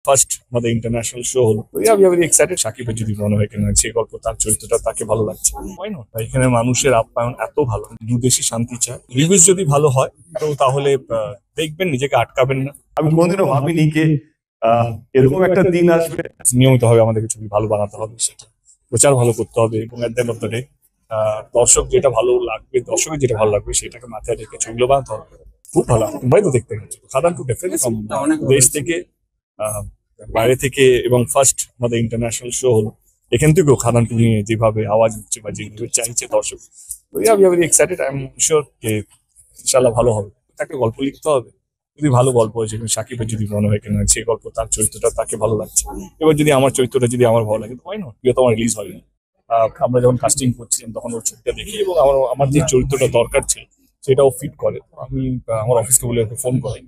First আমাদের international show হলো, আমি ভেরি এক্সাইটেড। সাকিবের যদি মনে হয় কেন সেই গল্প, তার চরিত্রটা তাকে ভালো লাগছে, হয় না? এখানে মানুষের আপ্যায়ন এত ভালো, দুদেশই শান্তি চায়। রিভিউজ যদি ভালো হয় তো তাহলে দেখবেন, নিজেকে আটকাবেন না। আমি কোনোদিনও ভাবিনি যে এরকম একটা দিন আসবে। নিয়মিত ভাবে আমাদেরকে ছবি ভালো বানাতে হবে, সেটা প্রচার ভালো করতে হবে, এবং at the end of the day দর্শক যেটা ভালো লাগবে, দর্শকের যেটা ভালো লাগবে সেটাকে মাথায় রেখে ছবিগুলো বানাতে হবে। খুব ভালো, তোমরাই তো দেখতে গেছো খাদান টু, ডেফিনেটলি দেশ থেকে, আহ, বাইরে থেকে, এবং ফার্স্ট আমাদের ইন্টারন্যাশনাল শো হলো, এখান থেকেও খাদান টু নিয়ে যেভাবে আওয়াজ হচ্ছে বা যেভাবে চাইছে দর্শক, আমি very excited. I am sure যে ইনশাল্লাহ ভালো হবে। একটা গল্প লিখতে হবে, যদি ভালো গল্প হয়, যেখানে সাকিবের যদি মনে হয় কেন সেই গল্প, তার চরিত্রটা তাকে ভালো লাগছে, এবার যদি আমার চরিত্রটা যদি আমার ভালো লাগে, হয় না? প্রিয়তমা রিলিজ হয়নি, আমরা যখন কাস্টিং করছিলাম তখন ওর ছবিটা দেখি, এবং আমার যে চরিত্রটা দরকার ছিল সেটাও ফিট করে। আমি আমার অফিসকে বলে ওকে ফোন করাই,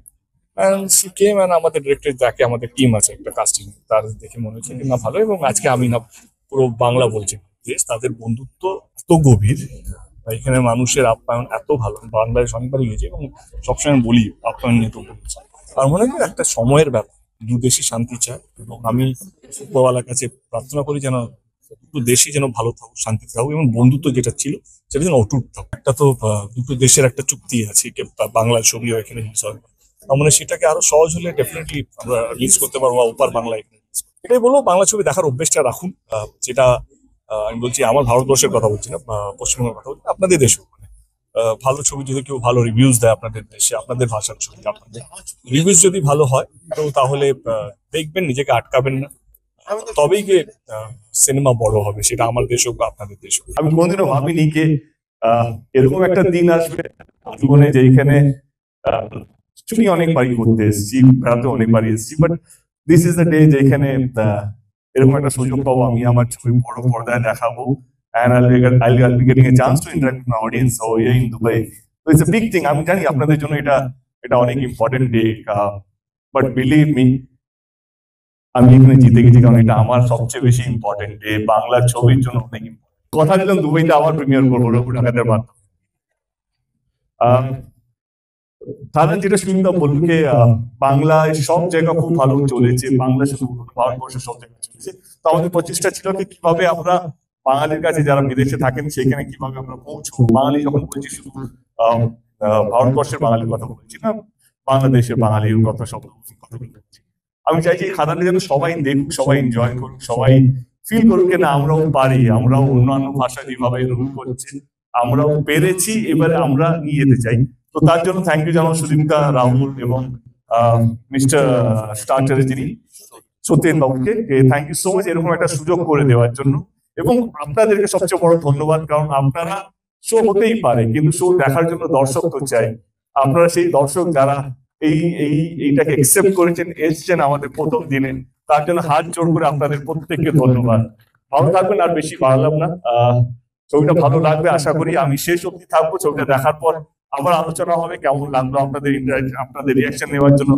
আমাদের ডিরেক্টর যাকে, আমাদের টিম আছে একটা কাস্টিং, তার দেখে মনে হচ্ছে কি না ভালো, এবং আজকে আমি না পুরো বাংলা বলছি, তাদের বন্ধুত্ব এত গভীর, এখানে মানুষের আপ্যায়ন এত ভালো। বাংলাদেশ অনেকবার গিয়েছে এবং সবসময় বলি আপ্যায়ন নিয়ে তো বলছি, তার মানে কি একটা সময়ের ব্যাপার, দুদেশই শান্তি চায়, এবং আমি উপরওয়ালার কাছে প্রার্থনা করি যেন দুটো দেশই যেন ভালো থাকুক, শান্তিতে থাকুক, এবং বন্ধুত্ব যেটা ছিল সেটা যেন অটুট থাকুক। একটা তো দুটো দেশের একটা চুক্তি আছে, বাংলার ছবিও এখানে রিলিজ হবে, তার মানে সেটাকে আরো সহজ হলে ডেফিনেটলি আমরা রিলিজ করতে পারবো, বা ওপার বাংলা এখানে এটাই বলবো। বাংলা ছবি দেখার অভ্যেসটা রাখুন, যেটা আমি বলছি, আমার ভারতবর্ষের কথা বলছি না, পশ্চিমবঙ্গের কথা বলছি, আপনাদের দেশেও ভালো ছবি যদি কেউ ভালো রিভিউজ দেয় আপনাদের দেশে, আপনাদের ভাষার ছবি, আপনাদের রিভিউজ যদি ভালো হয় তো তাহলে দেখবেন, নিজেকে আটকাবেন না, তবেই গিয়ে সিনেমা বড় হবে, সেটা আমার দেশ হোক বা আপনাদের দেশ হোক। আমি কোনোদিনও ভাবিনি যে এরকম একটা দিন আসবে জীবনে, যেখানে ছুটি অনেকবারই করতে এসেছি, বেড়াতে অনেকবারই এসেছি, but this is the day যেখানে এরকম একটা সুযোগ পাবো, আমি আমার ছবি বড় পর্দায় দেখাবো, and I'll be getting a chance to interact with my audience over here in Dubai. So it's a big thing. আমি জানি আপনাদের জন্য এটা অনেক important day, but believe me, আমি এখানে জিতে গেছি কারণ এটা আমার সবচেয়ে বেশি ইম্পর্টেন্ট ডে, বাংলা ছবির জন্য অনেক কথা দিলাম দুবাইতে আবার প্রিমিয়ার করবো রঘুনাথের মাধ্যমে। তারা যেটা শুনতাম বলকে বাংলায় সব জায়গা খুব ভালো চলেছে, বাংলা শুধু ভারতবর্ষের সব জায়গায় চলেছে, তো আমাদের প্রচেষ্টা ছিল কিভাবে আমরা বাঙালির কাছে যারা বিদেশে থাকেন সেখানে কিভাবে আমরা পৌঁছবো। বাঙালি যখন বলছি শুধু ভারতবর্ষের বাঙালির কথা বলছি না, বাংলাদেশের বাঙালির কথা, সব কথা বলছি। আমি চাইছি খাদানটা যেন সবাই দেখুক, সবাই এনজয় করুক, সবাই ফিল করুক না আমরাও পারি, আমরাও অন্যান্য ভাষা যেভাবে রুল করছে আমরাও পেরেছি, এবারে আমরা নিয়ে যেতে চাই। তো তার জন্য থ্যাংক ইউ জানাবো সুদীপ্তা, রাহুল এবং মিস্টার স্টার্টারে যিনি সত্যেন বাবুকে, থ্যাংক ইউ সো মাচ এরকম একটা সুযোগ করে দেওয়ার জন্য, এবং আপনাদেরকে সবচেয়ে বড় ধন্যবাদ, কারণ আপনারা শো হতেই পারে কিন্তু শো দেখার জন্য দর্শক তো চাই, আপনারা সেই দর্শক যারা এইটাকে একসেপ্ট করেছেন, এসছেন আমাদের প্রথম দিনে, তার জন্য হাত জোড় করে আপনাদের প্রত্যেককে ধন্যবাদ। ভালো থাকবেন, আর বেশি বাড়লাম না, ছবিটা ভালো লাগবে আশা করি। আমি শেষ অবধি থাকবো, ছবিটা দেখার পর আবার আলোচনা হবে, কেমন লাগলো আপনাদের রিয়াকশন নেওয়ার জন্য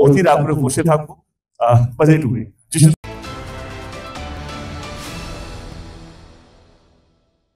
অধীর আগ্রহে বসে থাকবো। বাস এইটুকুই।